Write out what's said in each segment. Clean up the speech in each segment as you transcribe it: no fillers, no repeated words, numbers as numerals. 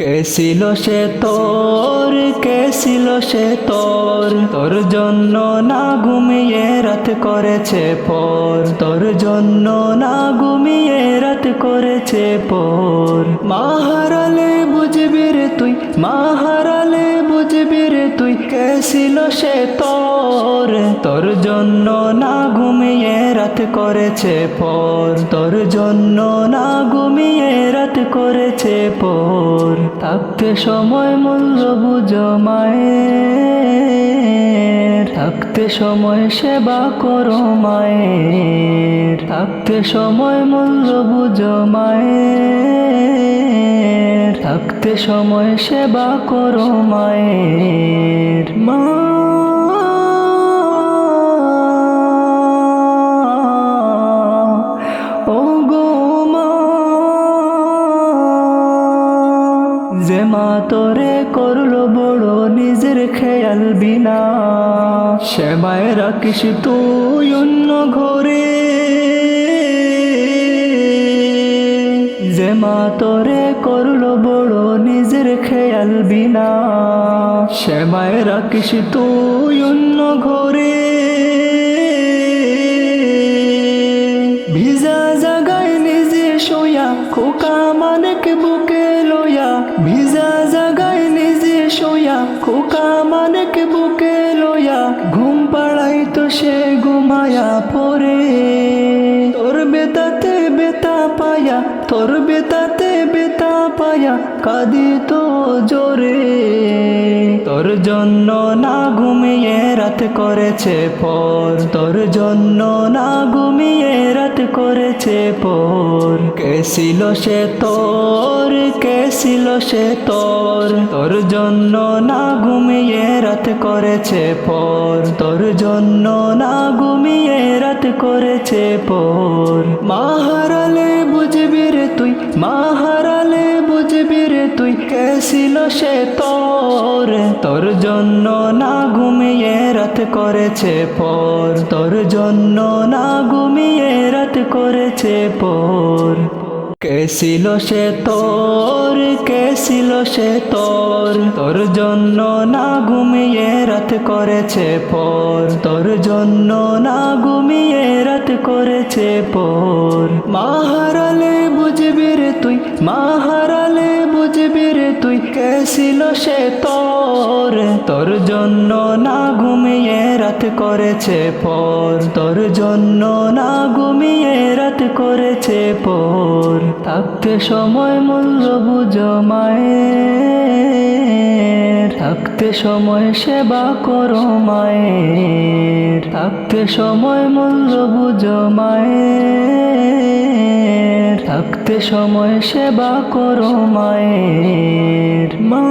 কে ছিল সে তোর, কে ছিল সে তোর, তোর জন্য না ঘুমিয়ে রাত করেছে পর, তোর জন্য না ঘুমিয়ে রাত করেছে পর। মা হারালে বুঝবি রে তুই, মা হারালে বুঝবি রে তুই, কে ছিল সে তোর, তোর জন্য না ঘুমিয়ে রাত করেছে পর, তোর জন্য না ঘুমিয়ে রাত করেছে পর। থাকতে সময় মূল্য বুঝো মায়ের, থাকতে সময় সেবা করো মায়ের, থাকতে সময় মূল্য বুঝো মায়ের, থাকতে সময় সেবা করো মায়ের। মা যে মা তোরে করলো বড় নিজের খেয়াল বিনা, সে মায়ের রাখিস তুই অন্য ঘরে। যে মা তোরে করলো বড় নিজের খেয়াল বিনা, সে মায়ের রাখিস তুই অন্য ঘরে। ভিজা জাগায় নিজে শোয়া, খোকা মানিক বুকে লইয়া, ভিজা জাগায় নিজে শোয়া, খোকা মানিক বুকে লইয়া, ঘুম পাড়াই তো সে ঘুমায়া পড়ে। তোর বেতাতে বেতা পায়া, তোর বেতাতে বেতা পায়া, কাঁদি তো জোরে। তোর জন্য না ঘুমিয়ে রাত করেছে পর, তোর জন্য না ঘুমিয়ে রাত করেছে পর। কে ছিল সে তোর, কে ছিল সে তোর, তোর জন্য না ঘুমিয়ে রাত করেছে পর, তোর জন্য না ঘুমিয়ে রাত করেছে পর। মা হারালে বুঝবি রে তুই, মা হারালে বুঝবি রে তুই, কে ছিল সে তোর, তোর জন্য না ঘুমিয়ে রাত করেছে পর, তোর জন্য না ঘুমিয়ে রাত করেছে পর। কে ছিল সে তোর, কে ছিল সে তোর, তোর জন্য না ঘুমিয়ে রাত করেছে পর, তোর জন্য না ঘুমিয়ে রাত করেছে পর। মা হারালে বুঝবি রে তুই, মা হারালে বুঝবি রে তুই, কে ছিল সে তোর, তোর জন্য না ঘুমিয়ে রাত করেছে পর, তোর জন্য না ঘুমিয়ে রাত করেছে পর। থাকতে সময় মূল্য বুঝো মায়ের, থাকতে সময় সেবা করো মায়ের, থাকতে সময় মূল্য বুঝো মায়ের, থাকতে সময় সেবা করো মায়ের। মা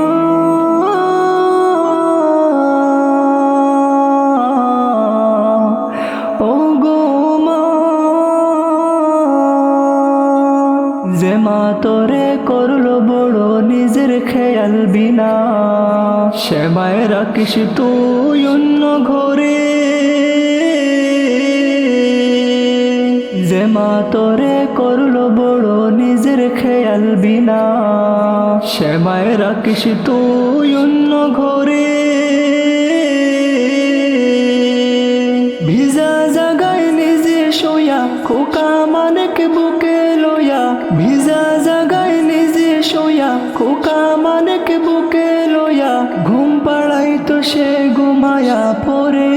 যে মা তোরে করলো বড় নিজের খেয়াল বিনা, সে মায়ের রাখিস তুই অন্য ঘরে। যে মা তোরে করলো বড় নিজের খেয়াল বিনা, সে মায়ের রাখিস তুই অন্য ঘরে। ভিজা জাগায় নিজে শোয়া, খোকা মানিক বুকে লইয়া, ভিজা জাগায় নিজে শোয়া, খোকা মানিক বুকে লইয়া, ঘুম পাড়াই তো সে ঘুমায়া পড়ে।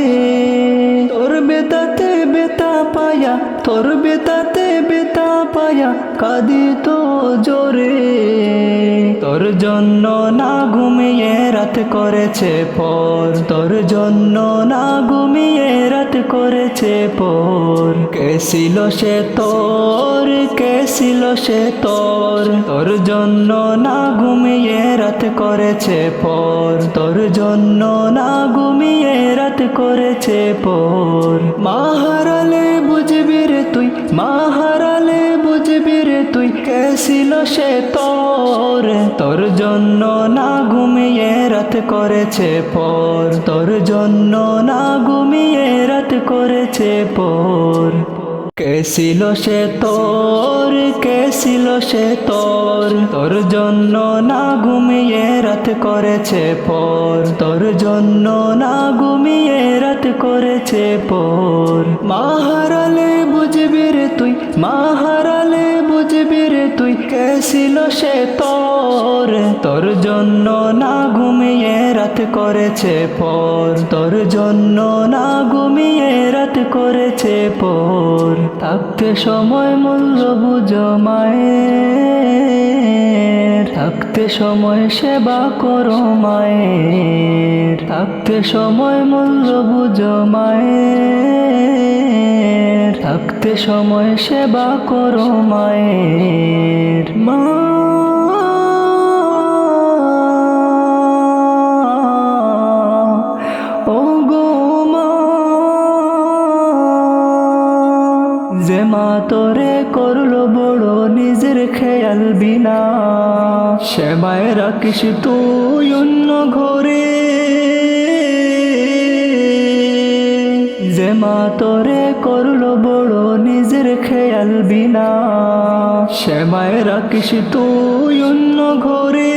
তোর বেতাতে বেতা পায়া, তোর বেতাতে বেতা পায়া, কাঁদি তো জোরে। তোর জন্য না ঘুমিয়ে রাত করেছে পর, তোর জন্য না ঘুমিয়ে রাত করেছে পর। কে ছিল সে তোর, কে ছিল সে তোর, তোর জন্য না ঘুমিয়ে রাত করেছে পর, তোর জন্য না ঘুমিয়ে রাত করেছে পর। মা হারালে বুঝবি রে তুই, মা হারালে বুঝবি রে তুই, কে ছিল সে তোর, তোর জন্য না ঘুমিয়ে রাত করেছে পর, তোর জন্য না ঘুমিয়ে রাত করেছে পর। কে ছিল সে তোর, কে ছিল সে তোর, তোর জন্য না ঘুমিয়ে রাত করেছে পর, তোর জন্য না ঘুমিয়ে রাত করেছে পর। মা হারালে বুঝবি রে তুই, মা হারালে বুঝবি রে তুই, কে ছিল সে তোর, তোর জন্য না ঘুমিয়ে রাত করেছে পর, তোর জন্য না ঘুমিয়ে রাত করেছে পর। থাকতে সময় মূল্য বুঝো মায়ের, থাকতে সময় সেবা করো মায়ের, থাকতে সময় মূল্য বুঝো মায়ের, থাকতে সময় সেবা করো মায়ের। মা ও গো মা, যে মা তোরে করলো বড় নিজের খেয়াল বিনা, সে মায়ের রাখিস তুই অন্য ঘরে। যে মা তোরে করলো বড় নিজের খেয়াল বিনা, সে মায়ের রাখিস তুই অন্য ঘরে।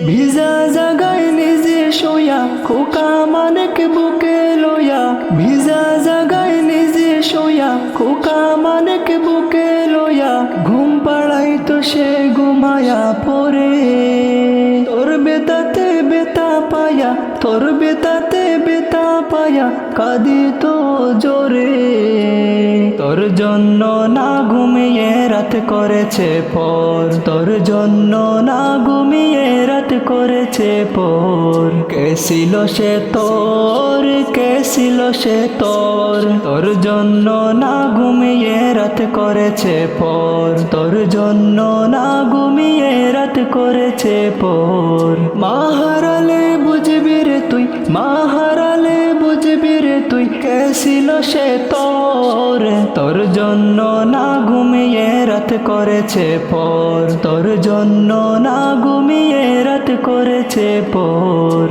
ভিজা জাগায় নিজে শোয়া খোকা মানিক বুকে লয়া, ভিজা জাগায় নিজে শোয়া খোকা মানিক বুকে লয়া, ঘুম পাড়াই তো সে ঘুমায়া পড়ে। তোর বেতাতে বেতা পায়া, তোর বেতাতে বেতা পায়া, কাঁদি তো জোরে। তোর জন্য না ঘুমিয়ে রাত করেছে পর, তোর জন্য না ঘুমিয়ে রাত করেছে পর। কে ছিল সে তোর, কে ছিল সে তোর, তোর জন্য না ঘুমিয়ে রাত করেছে পর, তোর জন্য না ঘুমিয়ে রাত করেছে পর। মা হারালে বুঝবি রে তুই, মা হারালে বুঝবি রে তুই, কে ছিল সে তোর, তোর জন্য না ঘুমিয়ে রাত করেছে পর, তোর জন্য না ঘুমিয়ে রাত করেছে পর।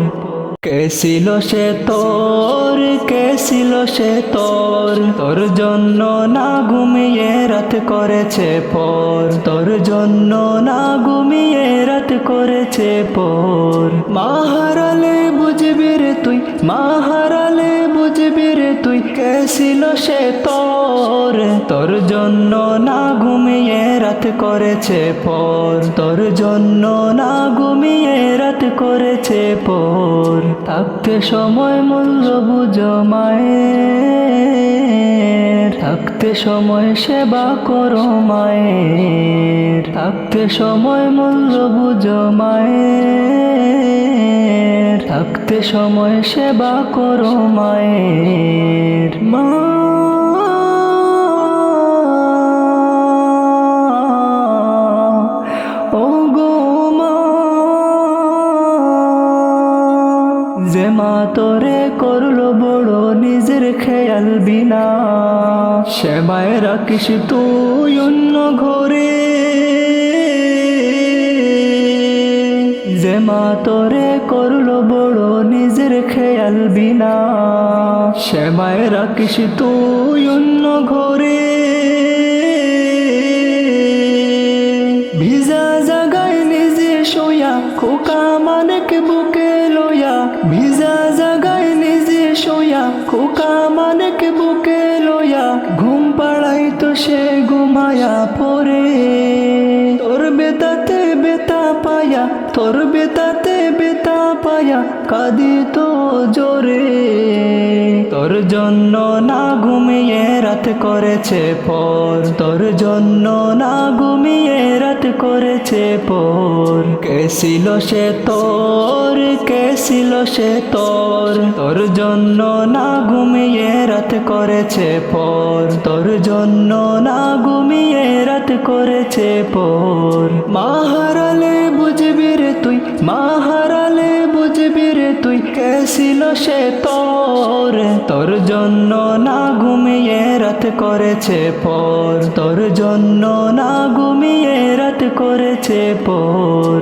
কে ছিল সে তোর, কে ছিল সে তোর, তোর জন্য না ঘুমিয়ে রাত করেছে পর, তোর জন্য না ঘুমিয়ে রাত করেছে পর। মা হারালে বুঝবি রে তুই, মা হারালে বুঝবি রে তুই, কে ছিল সে তোর, তোর জন্য না ঘুমিয়ে রাত করেছে পর, তোর জন্য না ঘুমিয়ে রাত করেছে পর। থাকতে সময় মূল্য বুঝো মায়ের, থাকতে সময় সেবা করো মায়ের, থাকতে সময় মূল্য বুঝো মায়ের, থাকতে সময় সেবা করো মায়ের। মা ও গো মা, যে মা তোরে করলো বড় নিজের খেয়াল বিনা, সে মায়ের রাখিস তুই অন্য ঘরে। যে মা তোরে করলো বড় নিজের খেয়াল বিনা, সে মায়ের রাখিস তুই অন্য ঘরে। ভিজা জাগায় নিজে শোয়া খোকা মানিক বুকে লয়া, ভিজা জাগায় নিজে শোয়া খোকা মানিক বুকে লয়া, ঘুম পাড়াই তো সে ঘুমায়া পড়ে। তোর বেতাতে বেতা পায়া, তোর বেতাতে বেতা পায়া, কাঁদি তো জোরে। তোর জন্য না ঘুমিয়ে রাত করেছে পর, তোর জন্য না ঘুমিয়ে রাত করেছে পর। কে ছিল সে তোর, কে ছিল সে তোর, তোর জন্য না ঘুমিয়ে রাত করেছে পর, তোর জন্য না ঘুমিয়ে রাত করেছে পর। মা হারালে বুঝবি রে তুই, মা হারালে বুঝবি রে তুই, কে ছিল সে তোর, তোর জন্য না ঘুমিয়ে রাত করেছে পর, তোর জন্য না ঘুমিয়ে রাত করেছে পর।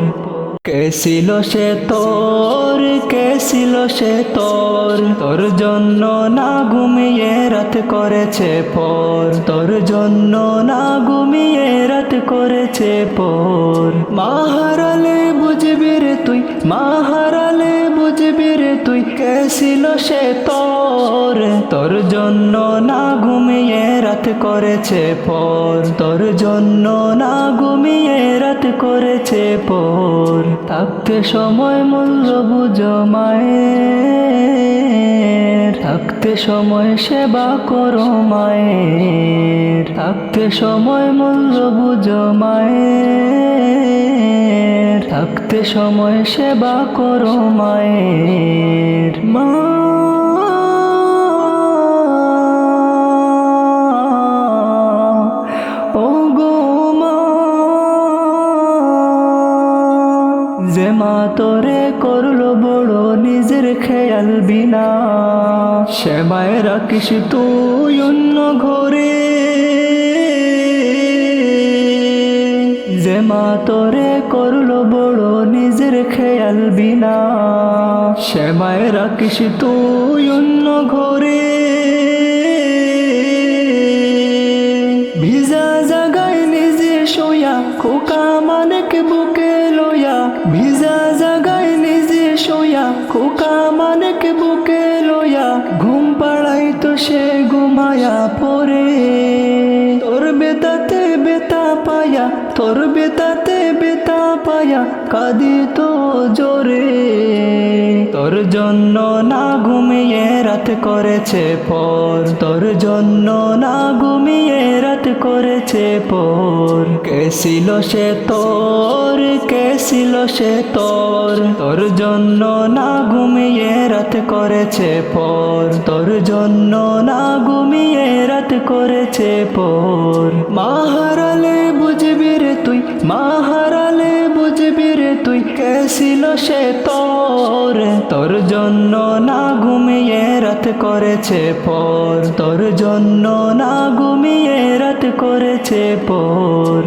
কে ছিল সে তোর, কে ছিল সে তোর, তোর জন্য না ঘুমিয়ে রাত করেছে পর, তোর জন্য না ঘুমিয়ে রাত করেছে পর। মা হারালে বুঝবি রে তুই, মা হারালে বুঝবি রে তুই, কে ছিল সে তোর, তোর জন্য না ঘুমিয়ে রাত করেছে পর, তোর জন্য না ঘুমিয়ে রাত করেছে পর। থাকতে সময় মূল্য বুঝো মায়ের, থাকতে সময় সেবা করো মায়ের, থাকতে সময় মূল্য বুঝো মায়ের, থাকতে সময় সেবা করো মায়ের। মা ও গো মা, যে মা তোরে করলো বড় নিজের খেয়াল বিনা, সে মায়ের রাখিস তুই অন্য ঘরে। যে মা তোরে করলো বড় নিজের খেয়াল বিনা, সে মায়ের রাখিস তুই অন্য ঘরে। ভিজা জাগায় নিজে শোয়া খোকা মানিক বুকে লয়া, ভিজা জাগায় নিজে শোয়া খোকা মানিক বুকে লয়া, ঘুম পাড়াই তো সে ঘুমায়া পড়ে। তোর বেতাতে বেতা পায়া, তোর বেতাতে বেতা পায়া, কাঁদি তো জোরে। তোর জন্য না ঘুমিয়ে রাত করেছে পর, তোর জন্য না ঘুমিয়ে রাত করেছে পর। কে ছিল সে তোর, কে ছিল সে তোর, তোর জন্য না ঘুমিয়ে রাত করেছে পর, তোর জন্য না ঘুমিয়ে রাত করেছে পর। মা হারালে বুঝবি রে তুই, মা হারালে বুঝবি রে তুই, কে ছিল সে তোর, তোর জন্য না ঘুমিয়ে রাত করেছে পর, তোর জন্য না ঘুমিয়ে রাত করেছে পর।